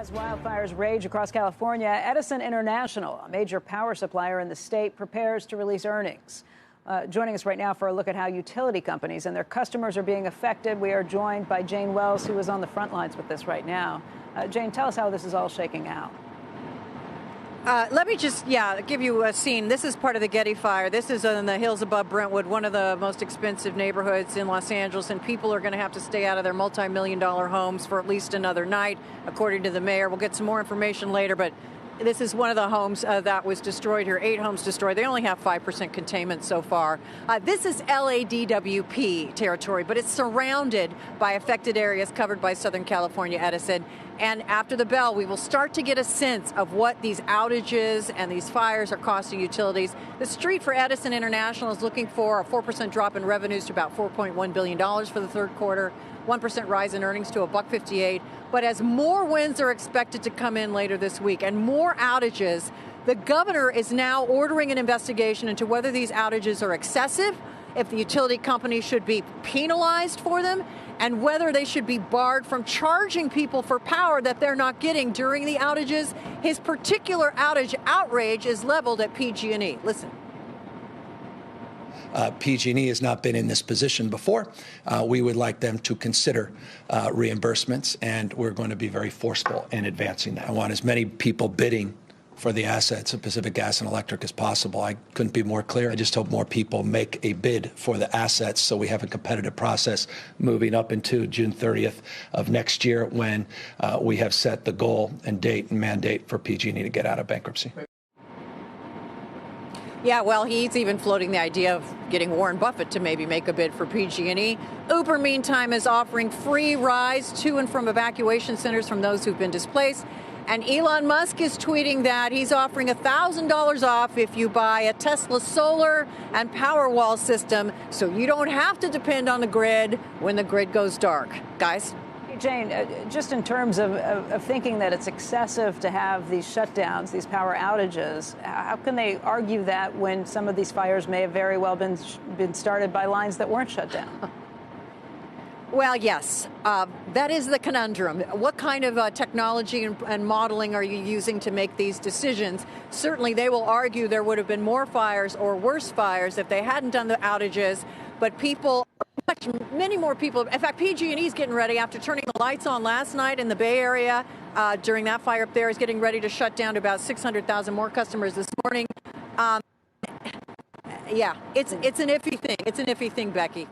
As wildfires rage across California, Edison International, a major power supplier in the state, prepares to release earnings. Joining us right now for a look at how utility companies and their customers are being affected, we are joined by Jane Wells, who is on the front lines with this right now. Jane, tell us how this is all shaking out. Let me just, give you a scene. This is part of the Getty fire. This is in the hills above Brentwood, one of the most expensive neighborhoods in Los Angeles, and people are going to have to stay out of their multi-million-dollar homes for at least another night, according to the mayor. We'll get some more information later, but this is one of the homes that was destroyed here, 8 homes destroyed. They only have 5% containment so far. This is LADWP territory, but it's surrounded by affected areas covered by Southern California Edison. And after the bell, we will start to get a sense of what these outages and these fires are costing utilities. The street for Edison International is looking for a 4% drop in revenues to about $4.1 billion for the third quarter, 1% rise in earnings to $1.58. But as more winds are expected to come in later this week and more outages, the governor is now ordering an investigation into whether these outages are excessive, if the utility company should be penalized for them, and whether they should be barred from charging people for power that they're not getting during the outages. His particular outrage is leveled at PG&E. Listen. PG&E has not been in this position before. We would like them to consider reimbursements, and we're going to be very forceful in advancing that. I want as many people bidding for the assets of Pacific Gas and Electric as possible. I couldn't be more clear. I just hope more people make a bid for the assets so we have a competitive process moving up into June 30th of next year, when we have set the goal and date and mandate for PG&E to get out of bankruptcy. Yeah, well, he's even floating the idea of getting Warren Buffett to maybe make a bid for PG&E. Uber, meantime, is offering free rides to and from evacuation centers from those who've been displaced. And Elon Musk is tweeting that he's offering $1,000 off if you buy a Tesla solar and Powerwall system, so you don't have to depend on the grid when the grid goes dark. Guys? Jane, just in terms of thinking that it's excessive to have these shutdowns, these power outages, how can they argue that when some of these fires may have very well been started by lines that weren't shut down? Well, yes, that is the conundrum. What kind of technology and modeling are you using to make these decisions? Certainly, they will argue there would have been more fires or worse fires if they hadn't done the outages, but many more people. In fact, PG&E is getting ready after turning the lights on last night in the Bay Area during that fire up there. Is getting ready to shut down to about 600,000 more customers this morning. Yeah, it's an iffy thing. It's an iffy thing, Becky.